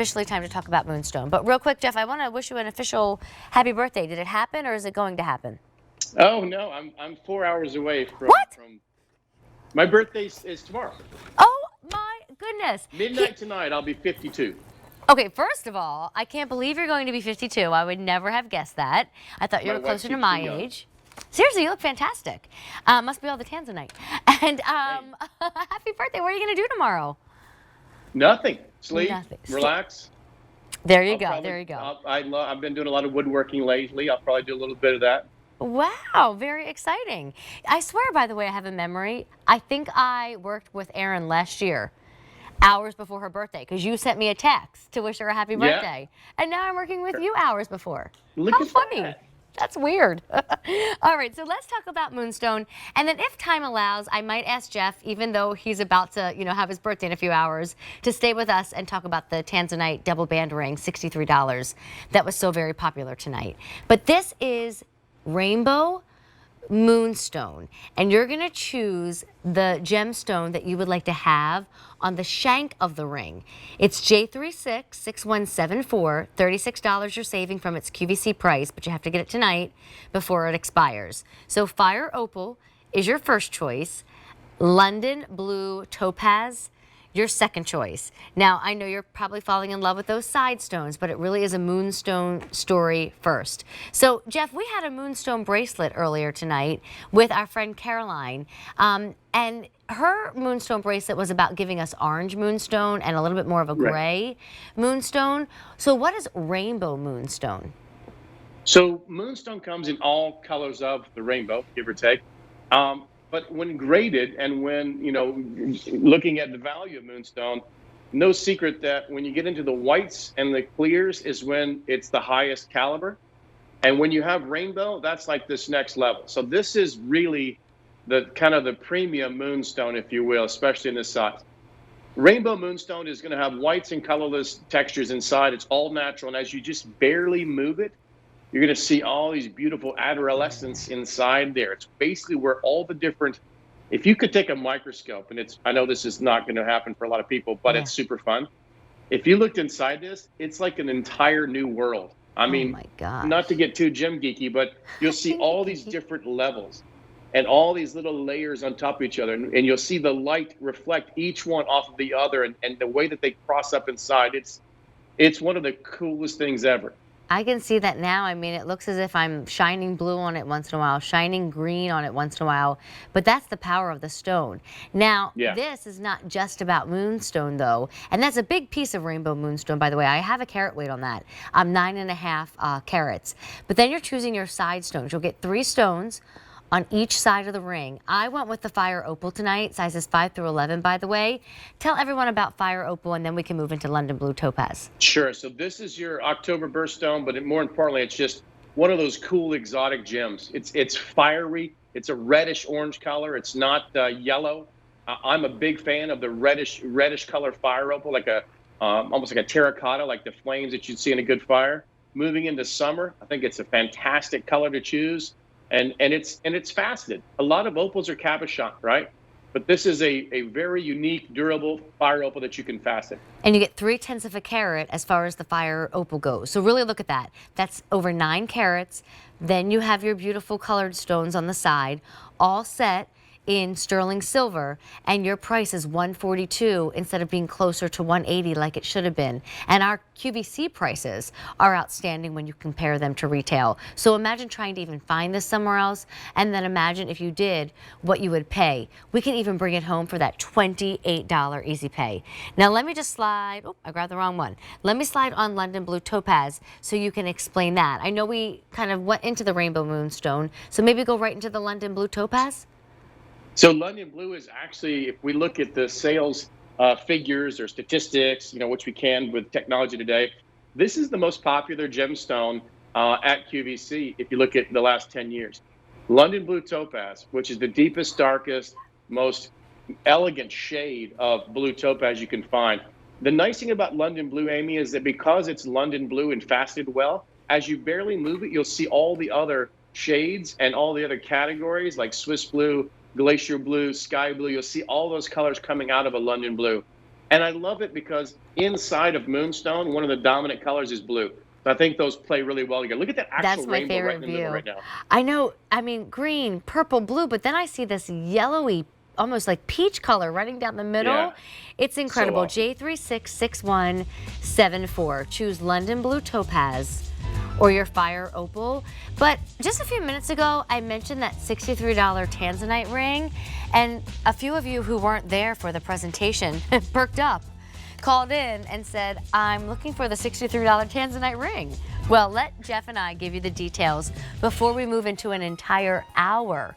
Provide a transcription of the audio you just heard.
Officially time to talk about Moonstone. But real quick, Jeff, I want to wish you an official happy birthday. Did it happen or is it going to happen? Oh no, I'm 4 hours away What? from my birthday is tomorrow. Oh my goodness. Midnight tonight, I'll be 52. Okay, first of all, I can't believe you're going to be 52. I would never have guessed that. I thought you My were wife closer to keeps my me young. age. Seriously, you look fantastic. Must be all the tanzanite. And Hey, happy birthday. What are you going to do tomorrow? nothing. Sleep, Nothing. relax. There you I'll go. probably There you go. I've been doing a lot of woodworking lately. I'll probably do a little bit of that. Wow, very exciting. I swear, by the way, I have a memory. I think I worked with Erin last year, hours before her birthday, because you sent me a text to wish her a happy Yeah, birthday. And now I'm working with you hours before. look How at funny. that. That's weird. All right, so let's talk about Moonstone. And then if time allows, I might ask Jeff, even though he's about to, have his birthday in a few hours, to stay with us and talk about the Tanzanite double band ring, $63. That was so very popular tonight. But this is Rainbow Moonstone, and you're going to choose the gemstone that you would like to have on the shank of the ring. It's J366174, $36 you're saving from its QVC price, but you have to get it tonight before it expires. So Fire Opal is your first choice, London Blue Topaz your second choice. Now, I know you're probably falling in love with those side stones, but it really is a moonstone story first. So, Jeff, we had a moonstone bracelet earlier tonight with our friend Caroline, and her moonstone bracelet was about giving us orange moonstone and a little bit more of a Right. gray moonstone. So what is rainbow moonstone? So moonstone comes in all colors of the rainbow, give or take. But when graded and when, looking at the value of moonstone, no secret that when you get into the whites and the clears is when it's the highest caliber. And when you have rainbow, that's like this next level. So this is really the kind of the premium moonstone, if you will, especially in this size. Rainbow moonstone is going to have whites and colorless textures inside. It's all natural. And as you just barely move it, you're going to see all these beautiful adolescents inside there. It's basically where all the different, if you could take a microscope, and I know this is not going to happen for a lot of people, but Yeah. it's super fun. If you looked inside this, it's like an entire new world. I Oh mean, my gosh. not to get too gym geeky, but you'll see all these different levels and all these little layers on top of each other. And you'll see the light reflect each one off of the other, and the way that they cross up inside, it's one of the coolest things ever. I can see that now. I mean, it looks as if I'm shining blue on it once in a while, shining green on it once in a while, but that's the power of the stone. Now, Yeah. this is not just about moonstone though, and that's a big piece of rainbow moonstone, by the way. I have a carat weight on that. 9.5 carats. But then you're choosing your side stones. You'll get 3 stones on each side of the ring. I went with the Fire Opal tonight, sizes 5 through 11, by the way. Tell everyone about Fire Opal, and then we can move into London Blue Topaz. Sure. So this is your October birthstone, but more importantly, it's just one of those cool exotic gems. It's fiery. It's a reddish orange color. It's not yellow. I'm a big fan of the reddish color fire opal, like a almost like a terracotta, like the flames that you'd see in a good fire. Moving into summer, I think it's a fantastic color to choose, and it's faceted. A lot of opals are cabochon, right? But this is a very unique, durable fire opal that you can fasten. And you get 3/10 of a carat as far as the Fire Opal goes. So really look at that. That's over 9 carats. Then you have your beautiful colored stones on the side, all set in sterling silver, and your price is $142 instead of being closer to $180 like it should have been. And our QVC prices are outstanding when you compare them to retail. So imagine trying to even find this somewhere else, and then imagine if you did what you would pay. We can even bring it home for that $28 easy pay. Now let me just slide, oh, I grabbed the wrong one. Let me slide on London Blue Topaz so you can explain that. I know we kind of went into the Rainbow Moonstone, so maybe go right into the London Blue Topaz? So London Blue is actually, if we look at the sales figures or statistics, which we can with technology today, this is the most popular gemstone at QVC if you look at the last 10 years. London Blue Topaz, which is the deepest, darkest, most elegant shade of blue topaz you can find. The nice thing about London Blue, Amy, is that because it's London Blue and faceted well, as you barely move it, you'll see all the other shades and all the other categories like Swiss blue, glacier blue, sky blue. You'll see all those colors coming out of a London Blue. And I love it because inside of Moonstone, one of the dominant colors is blue. So I think those play really well together. Look at that actual That's my rainbow right in favorite the middle view. right now. I know, I mean, green, purple, blue, but then I see this yellowy, almost like peach color running down the Yeah, middle. It's so incredible. awesome. J366174. Choose London Blue Topaz or your Fire Opal. But just a few minutes ago, I mentioned that $63 Tanzanite ring, and a few of you who weren't there for the presentation perked up, called in and said, I'm looking for the $63 Tanzanite ring. Well, let Jeff and I give you the details before we move into an entire hour